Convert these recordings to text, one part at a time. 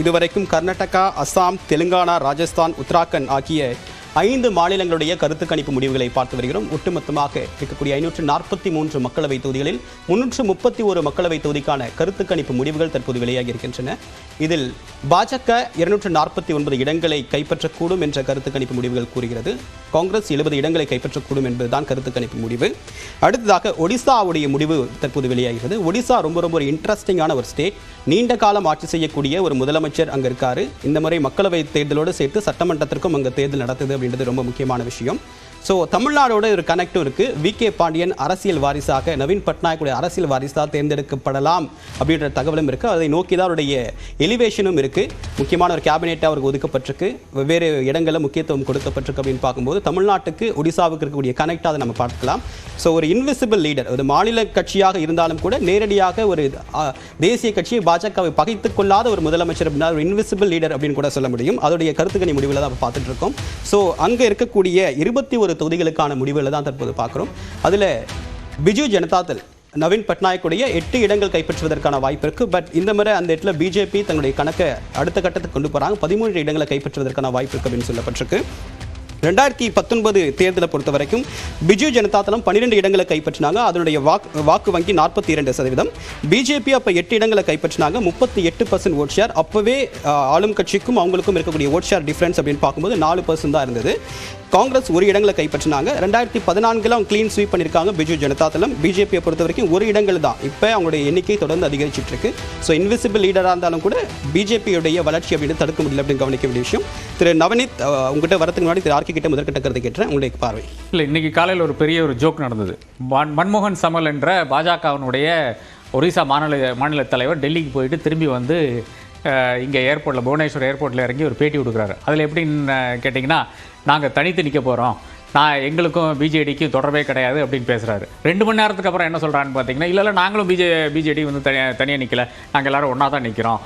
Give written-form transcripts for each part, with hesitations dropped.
இதுவரைக்கும் கர்நாடகா, அசாம், தெலுங்கானா, ராஜஸ்தான், உத்தராகண்ட் ஆகிய 5 மாநிலங்களுடைய கருத்து கணிப்பு முடிவுகளை பார்த்து வருகிறோம். ஒட்டுமொத்தமாக இருக்கக்கூடிய 543 மக்களவை தொகுதிகளில் 331 மக்களவை தொகுதிக்கான கருத்து கணிப்பு முடிவுகள் தற்போது வெளியாகி இருக்கின்றன. இதில் பாஜக 249 இடங்களை கைப்பற்றக்கூடும் என்ற கருத்து கணிப்பு முடிவுகள் கூறுகிறது. காங்கிரஸ் 70 இடங்களை கைப்பற்றக்கூடும் என்பதுதான் கருத்து கணிப்பு முடிவு. அடுத்ததாக ஒடிசாவுடைய முடிவு தற்போது வெளியாகிறது. ஒடிசா ரொம்ப ஒரு இன்ட்ரெஸ்டிங்கான ஒரு ஸ்டேட். நீண்ட காலம் ஆட்சி செய்யக்கூடிய ஒரு முதலமைச்சர் அங்கே இருக்காரு. இந்த முறை மக்களவை தேர்தலோடு சேர்த்து சட்டமன்றத்திற்கும் அங்கே தேர்தல் நடத்துது அப்படின்றது ரொம்ப முக்கியமான விஷயம். ஸோ தமிழ்நாடோட ஒரு கனெக்டும் இருக்கு. வி.கே. பாண்டியன் அரசியல் வாரிசாக, நவீன் பட்நாயக்குடைய அரசியல் வாரிசாக தேர்ந்தெடுக்கப்படலாம் அப்படின்ற தகவலும் இருக்கு. அதை நோக்கி தான் அவருடைய எலிவேஷனும் இருக்கு. முக்கியமான ஒரு கேபினெட் அவருக்கு ஒதுக்கப்பட்டிருக்கு, வெவ்வேறு இடங்களில் முக்கியத்துவம் கொடுக்கப்பட்டிருக்கு அப்படின்னு பார்க்கும்போது தமிழ்நாட்டுக்கு ஒடிசாவுக்கு இருக்கக்கூடிய கனெக்டாக அதை நம்ம பார்க்கலாம். ஸோ ஒரு இன்விசிபிள் லீடர், ஒரு மாநில கட்சியாக இருந்தாலும் கூட நேரடியாக ஒரு தேசிய கட்சியை பாஜகவை பகைத்துக் கொள்ளாத ஒரு முதலமைச்சர் அப்படின்னா ஒரு இன்விசிபிள் லீடர் அப்படின்னு கூட சொல்ல முடியும். அதோடைய கருத்துக்கணி முடிவில் தான் பார்த்துட்டு இருக்கோம். ஸோ அங்கே இருக்கக்கூடிய 21 தொகுதிகளுக்கான முடிவுகளை தான் தற்போது பார்க்குறோம். அதில் பிஜு ஜனதாதள் நவீன் பட்நாயக்குடைய 8 இடங்கள் கைப்பற்றுவதற்கான வாய்ப்பு இருக்கு. பட் இந்த முறை அந்த இடத்துல பிஜேபி தங்களுடைய கணக்கை அடுத்த கட்டத்துக்கு கொண்டு போறாங்க. 13 இடங்களை கைப்பற்றுவதற்கான வாய்ப்பு இருக்கு அப்படின்னு சொல்லப்பட்டிருக்கு. 2019 தேர்தலை பொறுத்த வரைக்கும் பிஜு ஜனதாதளம் 12 இடங்களை கைப்பற்றினாங்க. அதனுடைய வாக்கு வங்கி 42%. பிஜேபி அப்போ 8 இடங்களை கைப்பற்றினாங்க, 38% ஓட் ஷேர். அப்போவே ஆளும் கட்சிக்கும் அவங்களுக்கும் இருக்கக்கூடிய ஓட் ஷேர் டிஃபரன்ஸ் அப்படின்னு பார்க்கும்போது 4% தான் இருந்தது. காங்கிரஸ் 1 இடங்களை கைப்பற்றினாங்க. 2014 அவங்க கிளீன் ஸ்வீப் பண்ணியிருக்காங்க பிஜு ஜனதாதளம். பிஜேபியை பொறுத்த வரைக்கும் 1 இடங்கள் தான். இப்போ அவங்களுடைய எண்ணிக்கை தொடர்ந்து அதிகரிச்சுட்டு இருக்கு. ஸோ இன்விசிபிள் லீடராக இருந்தாலும் கூட பிஜேபியுடைய வளர்ச்சி அப்படின்னு தடுக்க முடியல அப்படின்னு கவனிக்க வேண்டிய விஷயம். திரு நவநீத், உங்கள்கிட்ட வரதுக்கு முன்னாடி திரு ஆர்கே கிட்ட முதற்கட்ட கருத்து கேட்டேன், உங்களுடைய பார்வை. இல்லை, இன்னைக்கு காலையில் ஒரு பெரிய ஜோக் நடந்தது. மன்மோகன் சமல் என்ற பாஜகவினுடைய ஒரிசா மாநில தலைவர் டெல்லிக்கு போயிட்டு திரும்பி வந்து இங்கே ஏர்போர்ட்டில், புவனேஸ்வர் ஏர்போர்ட்டில் இறங்கி ஒரு பேட்டி கொடுக்குறாரு. அதில் எப்படின்னு கேட்டிங்கன்னா, நாங்கள் தனித்து நிற்க போகிறோம், எங்களுக்கும் பிஜேடிக்கும் தொடர்பே கிடையாது அப்படின்னு பேசுகிறாரு. 2 மணி நேரத்துக்கு அப்புறம் என்ன சொல்கிறான்னு பார்த்தீங்கன்னா, இல்லை நாங்களும் பிஜேடி வந்து தனியாக நிற்கல, நாங்கள் எல்லோரும் ஒன்றா தான் நிற்கிறோம்,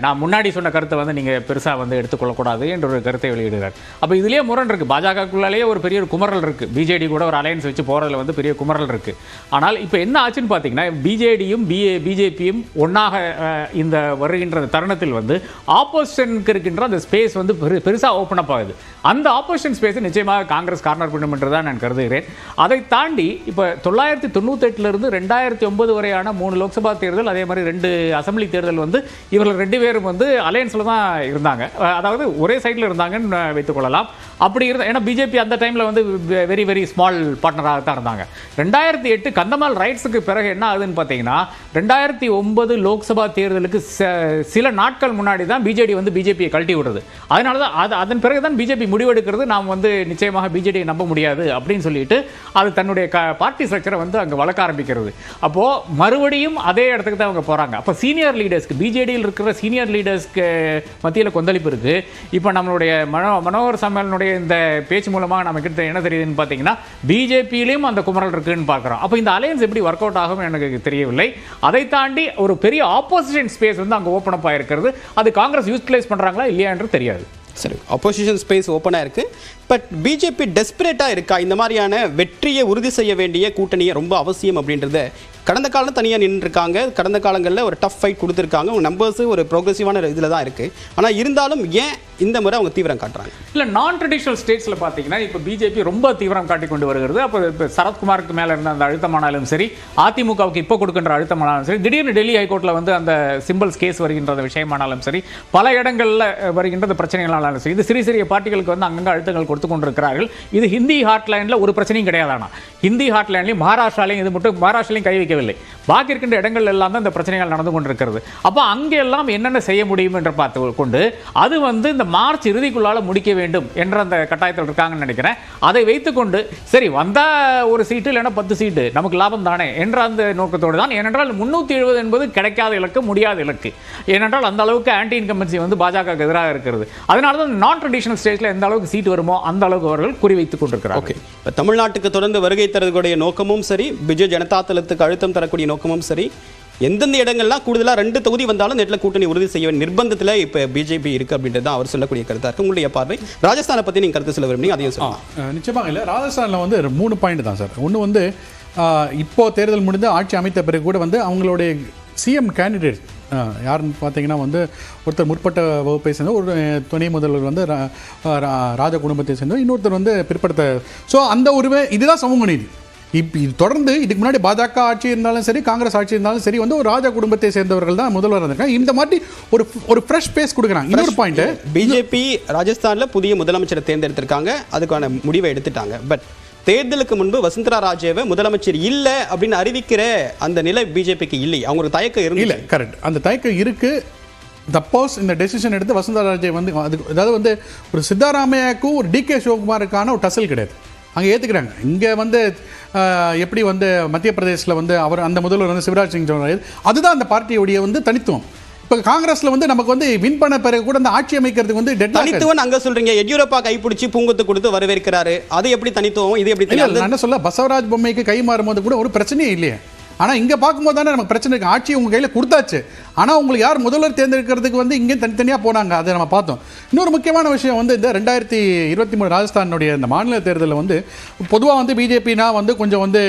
நான் முன்னாடி சொன்ன கருத்தை வந்து நீங்கள் பெருசாக வந்து எடுத்துக்கொள்ளக்கூடாது என்ற ஒரு கருத்தை வெளியிடுகிறார். அப்போ இதுலேயே முரண் இருக்குது. பாஜகக்குள்ளாலேயே ஒரு பெரிய ஒரு குமரல் இருக்குது. பிஜேடி கூட ஒரு அலையன்ஸ் வச்சு போகிறதுல வந்து பெரிய குமரல் இருக்குது. ஆனால் இப்போ என்ன ஆச்சுன்னு பார்த்தீங்கன்னா, பிஜேடியும் பிஜேபியும் ஒன்றாக இந்த வருகின்ற தருணத்தில் வந்து ஆப்போசிஷனுக்கு இருக்கின்ற அந்த ஸ்பேஸ் வந்து பெருசாக ஓப்பன் அப் ஆகுது. அந்த ஆப்போசிஷன் ஸ்பேஸை நிச்சயமாக காங்கிரஸ் கார்னர் பண்ணும் என்று தான் நான் கருதுகிறேன். அதை தாண்டி இப்போ 1998 2009 வரையான 3 லோக்சபா தேர்தல், அதே மாதிரி 2 அசம்பிளி தேர்தல் வந்து இவர்கள் 2 பேரும் வந்து அலையன்ஸில் தான் இருந்தாங்க. அதாவது ஒரே சைடில் இருந்தாங்கன்னு வைத்துக்கொள்ளலாம். அப்படி ஏன்னா பிஜேபி அந்த டைமில் வந்து வெரி ஸ்மால் பார்ட்னராக தான் இருந்தாங்க. 2008 கந்தமால் ரைட்ஸுக்கு பிறகு என்ன ஆகுதுன்னு பார்த்தீங்கன்னா, 2009 லோக்சபா தேர்தலுக்கு சில நாட்கள் முன்னாடி தான் பிஜேபியை கழட்டி விடுறது. அதனால தான் அதன் பிறகு தான் பிஜேபி முடிவெடுக்கிறது, நாம் வந்து நிச்சயமாக பிஜேடியை நம்ப முடியாது அப்படின்னு சொல்லிட்டு அது தன்னுடைய பார்ட்டி ஸ்ட்ரக்சரை வந்து அங்கே வளர்க்க ஆரம்பிக்கிறது. அப்போது மறுபடியும் அதே இடத்துக்கு தான் அவங்க போகிறாங்க. அப்போ சீனியர் லீடர்ஸ்க்கு, பிஜேடியில் இருக்கிற சீனியர் லீடர்ஸ்க்கு மத்தியில் கொந்தளிப்பு இருக்குது. இப்போ நம்மளுடைய மனோகர் சம்மேளனுடைய இந்த பேச்சு மூலமாக நமக்கு என்ன தெரியுதுன்னு பார்த்தீங்கன்னா, பிஜேபியிலையும் அந்த குமரல் இருக்குன்னு பார்க்குறோம். அப்போ இந்த அலையன்ஸ் எப்படி ஒர்க் அவுட் ஆகும் எனக்கு தெரியவில்லை. அதை தாண்டி ஒரு பெரிய ஆப்போசிஷன் ஸ்பேஸ் வந்து அங்கே ஓப்பன் அப் ஆகிருக்கிறது. அது காங்கிரஸ் யூட்டிலைஸ் பண்ணுறாங்களா இல்லையா என்று தெரியாது. சரி, அப்போசிஷன் ஸ்பேஸ் ஓப்பனாக இருக்குது. பட் பிஜேபி டெஸ்பரேட்டாக இருக்கா? இந்த மாதிரியான வெற்றியை உறுதி செய்ய வேண்டிய கூட்டணியை ரொம்ப அவசியம் அப்படின்றத கடந்த காலம் தனியாக நின்றுருக்காங்க. கடந்த காலங்களில் ஒரு டஃப் ஃபைட் கொடுத்துருக்காங்க. அவங்க நம்பர்ஸு ஒரு ப்ரோக்ரெசிவான இதில் தான் இருக்குது. ஆனால் இருந்தாலும் ஏன் இந்த முறை அவங்க தீவிரம் காட்டுறாங்க? இல்லை, நான் ட்ரெடிஷ்னல் ஸ்டேட்ஸில் பார்த்தீங்கன்னா இப்போ பிஜேபி ரொம்ப தீவிரம் காட்டி கொண்டு வருகிறது. அப்போ இப்போ சரத்குமாருக்கு மேலே இருந்த அந்த அழுத்தமானாலும் சரி, அதிமுகவுக்கு இப்போ கொடுக்கின்ற அழுத்தமானாலும் சரி, திடீர்னு டெல்லி ஹைகோர்ட்டில் வந்து அந்த சிம்பிள்ஸ் கேஸ் வருகின்ற விஷயமானாலும் சரி, பல இடங்களில் வருகின்ற பிரச்சனைகளாலும் சரி, இது சிறிய பார்ட்டிகளுக்கு வந்து அங்கங்கே அழுத்தங்கள் கொடுத்து கொண்டிருக்கிறார்கள். இது ஹிந்தி ஹார்ட்லைனில் ஒரு பிரச்சனையும் கிடையாதானா? ஹிந்தி ஹார்ட்லைன்லையும் மகாராஷ்டிராலையும், இது மட்டும் மகாராஷ்டிராலையும் கை வைக்கவில்லை, பாக்கி இருக்கின்ற இடங்கள் எல்லாம் தான் இந்த பிரச்சனைகள் நடந்து கொண்டிருக்கிறது. அப்போ அங்கே எல்லாம் என்னென்ன செய்ய முடியும் என்று பார்த்து கொண்டு அது வந்து இந்த மார்ச் இறுதிக்குள்ளால முடிக்க வேண்டும் என்ற அந்த கட்டாயத்தில் இருக்காங்கன்னு நினைக்கிறேன். அதை வைத்துக்கொண்டு சரி வந்தால் ஒரு சீட்டு இல்லைன்னா 10 சீட்டு நமக்கு லாபம் தானே என்ற அந்த நோக்கத்தோடு தான். ஏனென்றால் 370 என்பது கிடைக்காத இலக்கு, முடியாத இலக்கு. ஏனென்றால் அந்த அளவுக்கு ஆன்டி இன்கம்பன்சி வந்து பாஜக எதிராக இருக்கிறது. அதனால தான் நான் ட்ரெடிஷனல் ஸ்டேட்ஸில் எந்த அளவுக்கு சீட்டு வருமோ அந்த அளவுக்கு அவர்கள் குறிவைத்துக் கொண்டிருக்கிறார். ஓகே, இப்போ தமிழ்நாட்டுக்கு தொடர்ந்து வருகை தரக்கூடிய நோக்கமும் சரி, பிஜு ஜனதாதளத்துக்கு அழுத்தம் தரக்கூடிய நோக்கமும் சரி, எந்தெந்த இடங்கள்லாம் கூடுதலாக 2 தொகுதி வந்தாலும் நேரத்தில் கூட்டணி உறுதி செய்ய நிர்பந்தத்தில் இப்போ பிஜேபி இருக்குது அப்படின்றது தான் அவர் சொல்லக்கூடிய கருத்தாக இருக்குது. உங்களுடைய பார்வை ராஜஸ்தானை பற்றி நீங்கள் கருத்து சொல்ல விரும்புறீங்க, அதையும் சொல்லலாம். நிச்சயமாக இல்லை, ராஜஸ்தானில் வந்து 3 பாயிண்ட் தான் சார். ஒன்று வந்து இப்போது தேர்தல் முடிந்து ஆட்சி அமைத்த பிறகு கூட வந்து அவங்களுடைய சிஎம் கேண்டிடேட் யாருன்னு பார்த்தீங்கன்னா வந்து ஒருத்தர் முற்பட்ட வகுப்பை சேர்ந்த ஒரு துணை முதல்வர் வந்து ராஜ குடும்பத்தை சேர்ந்த இன்னொருத்தர் வந்து பிற்படுத்த. ஸோ அந்த ஒரு இதுதான் சமூக நீதி. இப்போ இது தொடர்ந்து இதுக்கு முன்னாடி பாஜக ஆட்சி இருந்தாலும் சரி, காங்கிரஸ் ஆட்சி இருந்தாலும் சரி, வந்து ஒரு ராஜ குடும்பத்தை சேர்ந்தவர்கள் தான் முதல்வர் இருந்திருக்காங்க. இந்த மாதிரி ஒரு ஃப்ரெஷ் பேஸ் கொடுக்குறாங்க. இன்னொரு பாயிண்ட், பிஜேபி ராஜஸ்தானில் புதிய முதலமைச்சரை தேர்ந்தெடுத்திருக்காங்க, அதுக்கான முடிவை எடுத்துட்டாங்க. பட் தேர்தலுக்கு முன்பு வசுந்தரா ராஜேவை முதலமைச்சர் இல்லை அப்படின்னு அறிவிக்கிற அந்த நிலை பிஜேபிக்கு இல்லை. அவங்களுக்கு தயக்கம் இருந்து இல்லை, கரெக்ட், அந்த தயக்கம் இருக்கு. சப்போஸ் இந்த டெசிஷன் எடுத்து வசுந்தரா ராஜே வந்து அது அதாவது வந்து ஒரு சித்தாராமையாக்கும் ஒரு டிகே சிவகுமாருக்கான ஒரு டசல் கிடையாது, அங்கே ஏற்றுக்கிறாங்க. இங்கே வந்து எப்படி வந்து மத்திய பிரதேசில் வந்து அவர் அந்த முதல்வர் வந்து சிவராஜ் சிங் சௌஹான், அதுதான் அந்த பார்ட்டியோடைய வந்து தனித்துவம். இப்போ காங்கிரஸ்ல வந்து நமக்கு வந்து வின் பண்ண பிறகு கூட அந்த ஆட்சி அமைக்கிறதுக்கு வந்து தனித்துவம் அங்க சொல்றீங்க. எடியூரப்பா கைப்பிடிச்சு பூங்கொத்து கொடுத்து வரவேற்கிறாரு, அது எப்படி தனித்துவம், இது எப்படி? நான் என்ன சொல்ல, பசவராஜ் பொம்மைக்கு கை மாறும்போது கூட ஒரு பிரச்சனையே இல்லையே. ஆனால் இங்கே பார்க்கும்போது தானே நமக்கு பிரச்சனை இருக்குது. ஆட்சி உங்கள் கையில் கொடுத்தாச்சு, ஆனால் உங்களுக்கு யார் முதல்வர் தேர்ந்தெடுக்கிறதுக்கு வந்து இங்கே தனித்தனியாக போனாங்க, அதை நம்ம பார்த்தோம். இன்னொரு முக்கியமான விஷயம் வந்து இந்த 2023 ராஜஸ்தானுடைய இந்த மாநில தேர்தலில் வந்து பொதுவாக வந்து பிஜேபினா வந்து கொஞ்சம் வந்து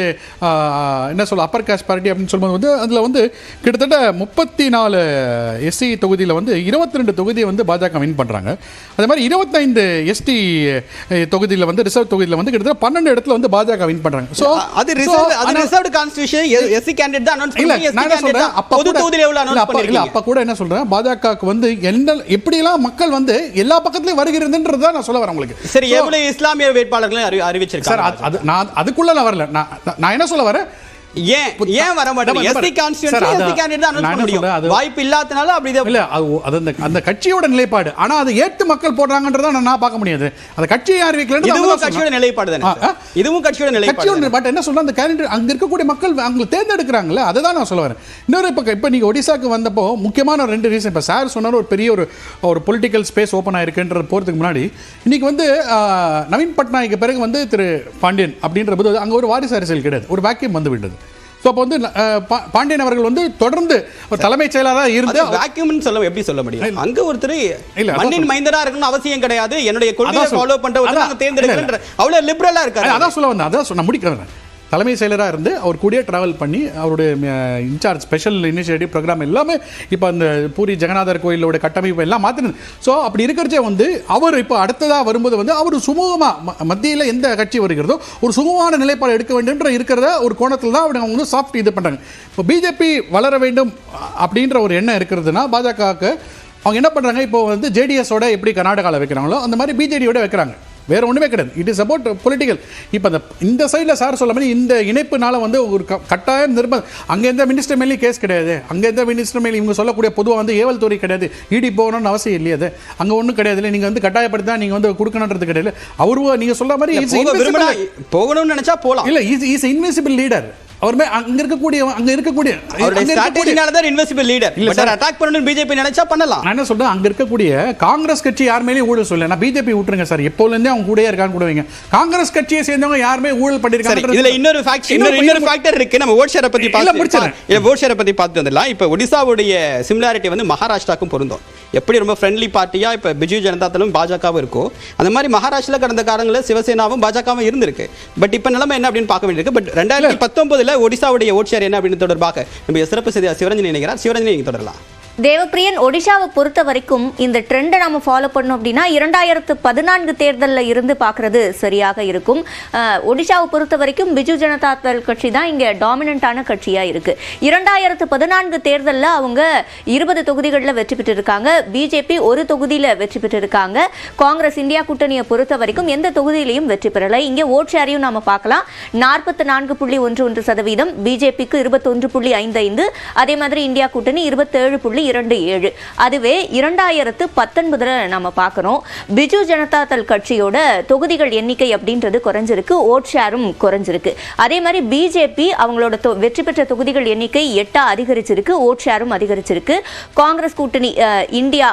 என்ன சொல்ல அப்பர் காஸ்ட் பார்ட்டி அப்படின்னு சொல்லும்போது வந்து அதில் வந்து கிட்டத்தட்ட 34 எஸ்சி தொகுதியில் வந்து 22 தொகுதியை வந்து பாஜக வின் பண்ணுறாங்க. அதே மாதிரி 25 எஸ்டி தொகுதியில் வந்து ரிசர்வ் தொகுதியில் வந்து கிட்டத்தட்ட 12 இடத்துல வந்து பாஜக வின் பண்ணுறாங்க. ஸோ அது ரிசர்வ்டு கான்ஸ்டிடியூஷன் எஸ்சி கேண்டிடேட் தான் அனௌன்ஸ் பண்ணீங்க. எஸ்சி கேண்டிடேட் பொது தொகுதியில எவ்வளவு அனௌன்ஸ் பண்ணிருக்கீங்க? அப்ப கூட என்ன சொல்றேன், பாஜகவுக்கு வந்து எப்படிலாம் மக்கள் வந்து எல்லா பக்கத்துலயும் வருகிறதுன்றது தான் நான் சொல்ல வரேன் உங்களுக்கு. சரி, எவ்வளவு இஸ்லாமிய வேட்பாளர்களை அறிவிச்சிருக்காங்க சார்? நான் அதுக்குள்ள நான் வரல. நான் என்ன சொல்ல வரேன், ஏன் வர மாட்டேங்குது? எஸ்சி கான்ஸ்டிட்யூன்சி எஸ்சி கேண்டிடேட் தான் அனௌன்ஸ் பண்ண முடியும். வாய்ப்பு இல்லாதனால அப்படி இல்ல, அது அந்த கட்சியோட நிலைப்பாடு. ஆனா அதை ஏத்து மக்கள் போடுறாங்கன்றத நான் பார்க்க முடியாது. அந்த கட்சியை அறிவிக்கல, இதுவும் கட்சியோட நிலைப்பாடு தானே. இதுவும் கட்சியோட நிலைப்பாடு. பட் என்ன சொல்றேன், அந்த கேண்டிடேட் அங்க இருக்கக்கூடிய மக்கள் அவங்க தேர்ந்தெடுக்கிறாங்கல்ல, அதுதான் நான் சொல்ல வரேன். இன்னொரு இப்ப நீங்க ஒடிசாக்கு வந்தப்போ முக்கியமான 2 ரீசன். இப்ப சார் சொன்னாரு ஒரு பெரிய ஒரு பொலிட்டிக்கல் ஸ்பேஸ் ஓபன் ஆயிருக்குன்ற போறதுக்கு முன்னாடி இன்னைக்கு வந்து நவீன் பட்நாயக்கு பிறகு வந்து திரு பாண்டியன் அப்படின்ற போது அங்க ஒரு வாரிசு அரசியல் கிடையாது, ஒரு வேக்யூம் வந்து விட்டது. ஸோ அப்போ வந்து பாண்டியன் அவர்கள் வந்து தொடர்ந்து ஒரு தலைமைச் செயலாளராக இருந்து வேக்யூம்னு சொல்ல எப்படி சொல்ல முடியும்? அங்க ஒருத்தர் மண்ணின் மைந்தரா இருக்கணும்னு அவசியம் கிடையாது, என்னுடைய கொள்கையை ஃபாலோ பண்ற ஒருத்தர் நாங்க தேர்ந்தெடுக்கிறோம், அவ்வளவு லிபரலா இருக்காரு. அதான் சொல்ல வந்தேன், அதான் நான் முடிக்கிறேன். தலைமை செயலராக இருந்து அவர் கூடயே ட்ராவல் பண்ணி அவருடைய இன்சார்ஜ் ஸ்பெஷல் இனிஷியேட்டிவ் ப்ரோக்ராம் எல்லாமே இப்போ அந்த பூரி ஜெகநாதர் கோயிலோட கட்டமைப்பு எல்லாம் மாற்றினது. ஸோ அப்படி இருக்கிறச்சே வந்து அவர் இப்போ அடுத்ததாக வரும்போது வந்து அவர் சுமூகமாக மத்தியில் எந்த கட்சி வருகிறதோ ஒரு சுமூகமான நிலைப்பாடு எடுக்க வேண்டும்ன்ற இருக்கிறத ஒரு கோணத்தில் தான் அவங்க வந்து சாஃப்ட் இது பண்ணுறாங்க. இப்போ பிஜேபி வளர வேண்டும் அப்படின்ற ஒரு எண்ணம் இருக்கிறதுனா பாஜகவுக்கு அவங்க என்ன பண்ணுறாங்க, இப்போ வந்து ஜேடிஎஸோட எப்படி கர்நாடகாவில் வைக்கிறாங்களோ அந்த மாதிரி பிஜேடியோட வைக்கிறாங்க. வேற ஒன்றுமே கிடையாது. It is about political. இப்போ இந்த சைடில் சார் சொல்ல மாதிரி இந்த இணைப்புனால வந்து ஒரு கட்டாயம் நிர்பந்தம். அங்கே எந்த மினிஸ்டர் மேலேயும் கேஸ் கிடையாது, அங்கே எந்த மினிஸ்டர் மேலே இவங்க சொல்லக்கூடிய பொதுவாக வந்து ஏவல் துறை கிடையாது, இடி போகணும்னு அவசியம் இல்லையா, அது அங்கே ஒன்றும் கிடையாது இல்லை, நீங்கள் வந்து கட்டாயப்படுத்தி தான் நீங்கள் வந்து கொடுக்கணுன்றது கிடையாது. அவரு நீங்கள் சொல்ல மாதிரி போகணும்னு நினைச்சா போகலாம். இல்லை, இஸ் இன்விசிபிள் லீடர். அவருமே அங்க இருக்கக்கூடிய நினைச்சா பண்ணலாம். நான் என்ன சொல்றேன், அங்க இருக்கக்கூடிய காங்கிரஸ் கட்சி யார் மேலேயும் ஊழல் சொல்லல. நான் பிஜேபி விட்டுருங்க சார், எப்போல இருந்தே அவங்க கூடயே இருக்கான்னு கூட வைங்க. காங்கிரஸ் கட்சியை சேர்ந்தவங்க யாருமே ஊழல் பண்ணிருக்காங்க. இதுல இன்னொரு ஃபேக்டர் இருக்கு. நம்ம ஓட் ஷேரை பத்தி பார்த்து வந்துடலாம். இப்ப ஒடிசாவுடைய சிமிலாரிட்டி வந்து மகாராஷ்டிராக்கும் பொருந்தும். எப்படி ரொம்ப ஃப்ரெண்ட்லி பார்ட்டியா இப்ப பிஜு ஜனதா தளம் பாஜகவும் இருக்கும், அந்த மாதிரி மகாராஷ்டிரா கடந்த காலங்களில் சிவசேனாவும் பாஜகவும் இருந்திருக்கு. பட் இப்ப நிலைமை என்ன அப்படின்னு பார்க்க வேண்டியிருக்கு. பட் 2019 ஒடிசாவுடைய ஓட் ஷேர் என்ன அப்படின்னு தொடர்பாக நம்ம சிறப்பு செய்தி சிவரஞ்சனி நினைக்கிறார். சிவரஞ்சனி நீங்க தொடரலாம். தேவப்பிரியன், ஒடிஷாவை பொறுத்த வரைக்கும் இந்த ட்ரெண்டை நம்ம ஃபாலோ பண்ணோம் அப்படின்னா 2014 தேர்தலில் இருந்து பார்க்கறது சரியாக இருக்கும். ஒடிஷாவை பொறுத்த வரைக்கும் பிஜு ஜனதா தள் கட்சி தான் இங்கே டாமினண்டான கட்சியாக இருக்கு. 2014 தேர்தலில் அவங்க 20 தொகுதிகளில் வெற்றி பெற்றிருக்காங்க, பிஜேபி ஒரு தொகுதியில் வெற்றி பெற்றிருக்காங்க. காங்கிரஸ் இந்தியா கூட்டணியை பொறுத்த வரைக்கும் எந்த தொகுதியிலையும் வெற்றி பெறலை. இங்கே ஓட் ஷேரையும் நாம பார்க்கலாம். 44.11%, பிஜேபிக்கு 21.55, அதே மாதிரி இந்தியா கூட்டணி 27.27. அதுவே 2019 நம்ம பார்க்கிறோம், பிஜு ஜனதா தள் கட்சியோட தொகுதிகள் எண்ணிக்கை அப்படின்றது குறைஞ்சிருக்கு, ஓட் ஷேரும் குறைஞ்சிருக்கு. அதே மாதிரி பிஜேபி அவங்களோட வெற்றி பெற்ற தொகுதிகள் எண்ணிக்கை 8 அதிகரிச்சிருக்கு, ஓட் ஷேரும் அதிகரிச்சிருக்கு. காங்கிரஸ் கூட்டணி இந்தியா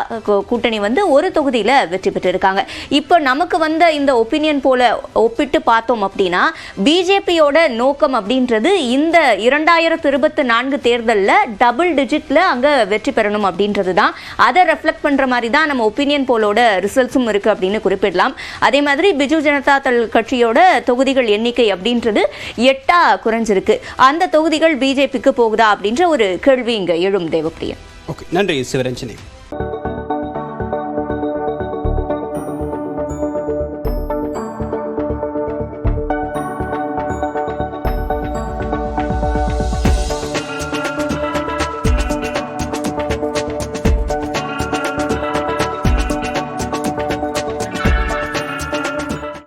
கூட்டணி வந்து ஒரு தொகுதியில வெற்றி பெற்றிருக்காங்க. இப்போ நமக்கு வந்த இந்த ஒப்பீனியன் போல ஒப்பிட்டு பார்த்தோம் அப்படின்னா பிஜேபியோட நோக்கம் அப்படின்றது இந்த 2024 தேர்தலில் டபுள் டிஜிட்ல அங்க வெற்றி பெறணும் அப்படின்றது தான். அதை ரெஃப்ளெக்ட் பண்ற மாதிரி தான் நம்ம ஒப்பீனியன் போலோட ரிசல்ட்ஸும் இருக்கு அப்படின்னு குறிப்பிடலாம். அதே மாதிரி பிஜு ஜனதா தள் கட்சியோட தொகுதிகள் எண்ணிக்கை அப்படின்றது 8 குறைஞ்சிருக்கு. அந்த தொகுதிகள் பிஜேபிக்கு போகுதா அப்படின்ற ஒரு கேள்வி இங்க எழும். தேவப்பிரியன். ஓகே, நன்றி சிவரஞ்சனி.